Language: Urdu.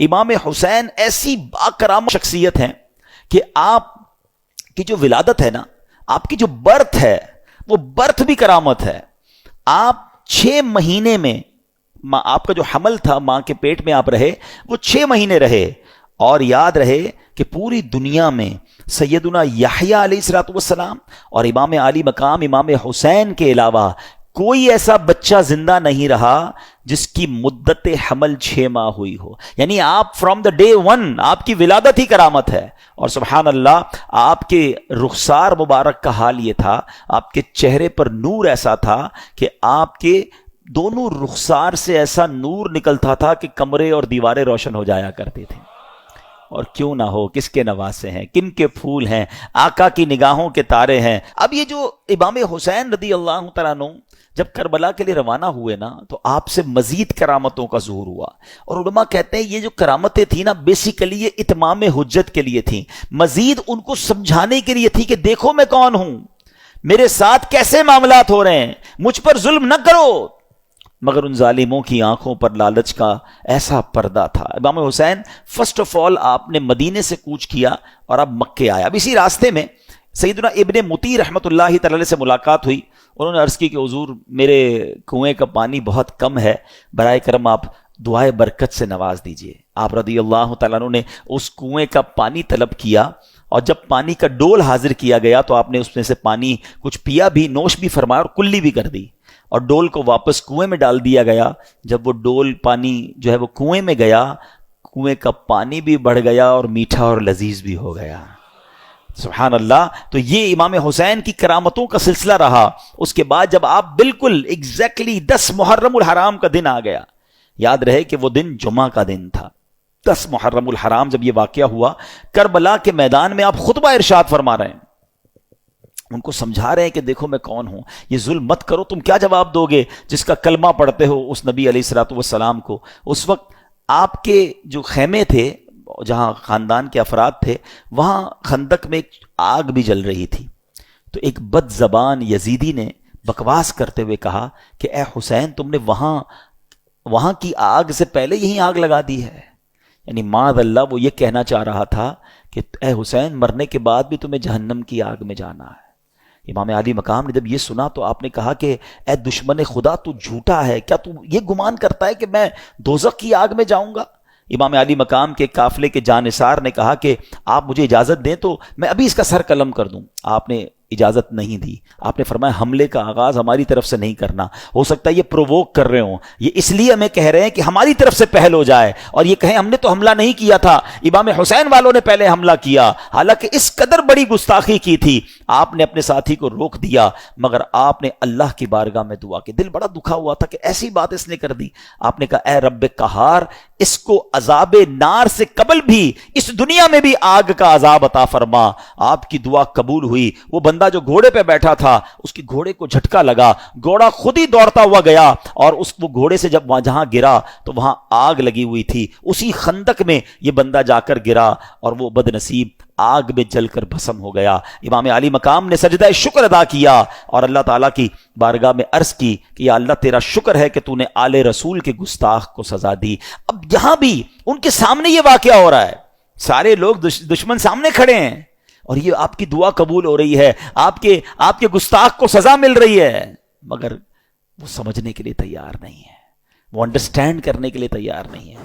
امام حسین ایسی باکرام شخصیت ہیں کہ آپ کی جو ولادت ہے نا، آپ کی جو برتھ ہے، وہ برتھ بھی کرامت ہے. آپ 6 مہینے میں آپ کا جو حمل تھا، ماں کے پیٹ میں آپ رہے، وہ 6 مہینے رہے. اور یاد رہے کہ پوری دنیا میں سیدنا یحییٰ علیہ الصلوۃ والسلام اور امام علی مقام امام حسین کے علاوہ کوئی ایسا بچہ زندہ نہیں رہا جس کی مدت حمل 6 ماہ ہوئی ہو. یعنی آپ فرام دا ڈے 1 آپ کی ولادت ہی کرامت ہے. اور سبحان اللہ، آپ کے رخسار مبارک کا حال یہ تھا، آپ کے چہرے پر نور ایسا تھا کہ آپ کے دونوں رخسار سے ایسا نور نکلتا تھا کہ کمرے اور دیواریں روشن ہو جایا کرتی تھیں. اور کیوں نہ ہو، کس کے نواسے ہیں، کن کے پھول ہیں، آقا کی نگاہوں کے تارے ہیں. اب یہ جو امام حسین رضی اللہ تعالیٰ عنہ جب کربلا کے لیے روانہ ہوئے نا، تو آپ سے مزید کرامتوں کا ظہور ہوا. اور علماء کہتے ہیں یہ جو کرامتیں تھیں نا، بیسیکلی یہ اتمام حجت کے لیے تھیں، مزید ان کو سمجھانے کے لیے تھی کہ دیکھو میں کون ہوں، میرے ساتھ کیسے معاملات ہو رہے ہیں، مجھ پر ظلم نہ کرو. مگر ان ظالموں کی آنکھوں پر لالچ کا ایسا پردہ تھا. امام حسین فرسٹ آف آل آپ نے مدینے سے کوچ کیا اور اب مکے آیا. اب اسی راستے میں سیدنا ابن مطیع رحمۃ اللہ تعالی سے ملاقات ہوئی. انہوں نے عرض کی کہ حضور میرے کنویں کا پانی بہت کم ہے، برائے کرم آپ دعائے برکت سے نواز دیجئے. آپ رضی اللہ تعالیٰ عنہ نے اس کنویں کا پانی طلب کیا، اور جب پانی کا ڈول حاضر کیا گیا تو آپ نے اس میں سے پانی کچھ پیا بھی، نوش بھی فرمایا اور کلی بھی کر دی. اور ڈول کو واپس کنویں میں ڈال دیا گیا. جب وہ ڈول پانی جو ہے وہ کنویں میں گیا، کنویں کا پانی بھی بڑھ گیا اور میٹھا اور لذیذ بھی ہو گیا. سبحان اللہ. تو یہ امام حسین کی کرامتوں کا سلسلہ رہا. اس کے بعد جب آپ بالکل ایگزیکٹلی 10 محرم الحرام کا دن آ گیا، یاد رہے کہ وہ دن جمعہ کا دن تھا. 10 محرم الحرام جب یہ واقعہ ہوا، کربلا کے میدان میں آپ خطبہ ارشاد فرما رہے ہیں، ان کو سمجھا رہے ہیں کہ دیکھو میں کون ہوں، یہ ظلم مت کرو. تم کیا جواب دو گے جس کا کلمہ پڑھتے ہو اس نبی علیہ الصلوۃ والسلام کو؟ اس وقت آپ کے جو خیمے تھے جہاں خاندان کے افراد تھے، وہاں خندق میں ایک آگ بھی جل رہی تھی. تو ایک بد زبان یزیدی نے بکواس کرتے ہوئے کہا کہ اے حسین، تم نے وہاں کی آگ سے پہلے یہی آگ لگا دی ہے. یعنی معاذ اللہ وہ یہ کہنا چاہ رہا تھا کہ اے حسین، مرنے کے بعد بھی تمہیں جہنم کی آگ میں جانا ہے. امام علی مقام نے جب یہ سنا تو آپ نے کہا کہ اے دشمن خدا، تو جھوٹا ہے، کیا تو یہ گمان کرتا ہے کہ میں دوزخ کی آگ میں جاؤں گا؟ امام علی مقام کے قافلے کے جانثار نے کہا کہ آپ مجھے اجازت دیں تو میں ابھی اس کا سر قلم کر دوں. آپ نے اجازت نہیں دی. آپ نے فرمایا حملے کا آغاز ہماری طرف سے نہیں کرنا، ہو سکتا ہے یہ پرووک کر رہے ہوں، یہ اس لیے ہمیں کہہ رہے ہیں کہ ہماری طرف سے پہل ہو جائے اور یہ کہیں ہم نے تو حملہ نہیں کیا تھا، امام حسین والوں نے پہلے حملہ کیا. حالانکہ اس قدر بڑی گستاخی کی تھی. آپ نے اپنے ساتھی کو روک دیا، مگر آپ نے اللہ کی بارگاہ میں دعا کی. دل بڑا دکھا ہوا تھا کہ ایسی بات اس نے کر دی. آپ نے کہا اے رب قہار، اس کو عذاب نار سے قبل بھی اس دنیا میں بھی آگ کا عذاب عطا فرما. آپ کی دعا قبول ہوئی. وہ بندہ جو گھوڑے پہ بیٹھا تھا، اس کی گھوڑے کو جھٹکا لگا، گھوڑا خود ہی دوڑتا ہوا گیا اور وہ گھوڑے سے جب جہاں گرا تو وہاں آگ لگی ہوئی تھی. اسی خندق میں یہ بندہ جا کر گرا اور وہ بد نصیب آگ میں جل کر بھسم ہو گیا. امام علی مقام نے سجدہ شکر ادا کیا اور اللہ تعالیٰ کی بارگاہ میں عرض کی کہ یا اللہ، تیرا شکر ہے کہ تو نے آل رسول کے گستاخ کو سزا دی. اب یہاں بھی ان کے سامنے یہ واقعہ ہو رہا ہے، سارے لوگ دشمن سامنے کھڑے ہیں اور یہ آپ کی دعا قبول ہو رہی ہے، آپ کے گستاخ کو سزا مل رہی ہے، مگر وہ سمجھنے کے لیے تیار نہیں ہے، وہ انڈرسٹینڈ کرنے کے لیے تیار نہیں ہے.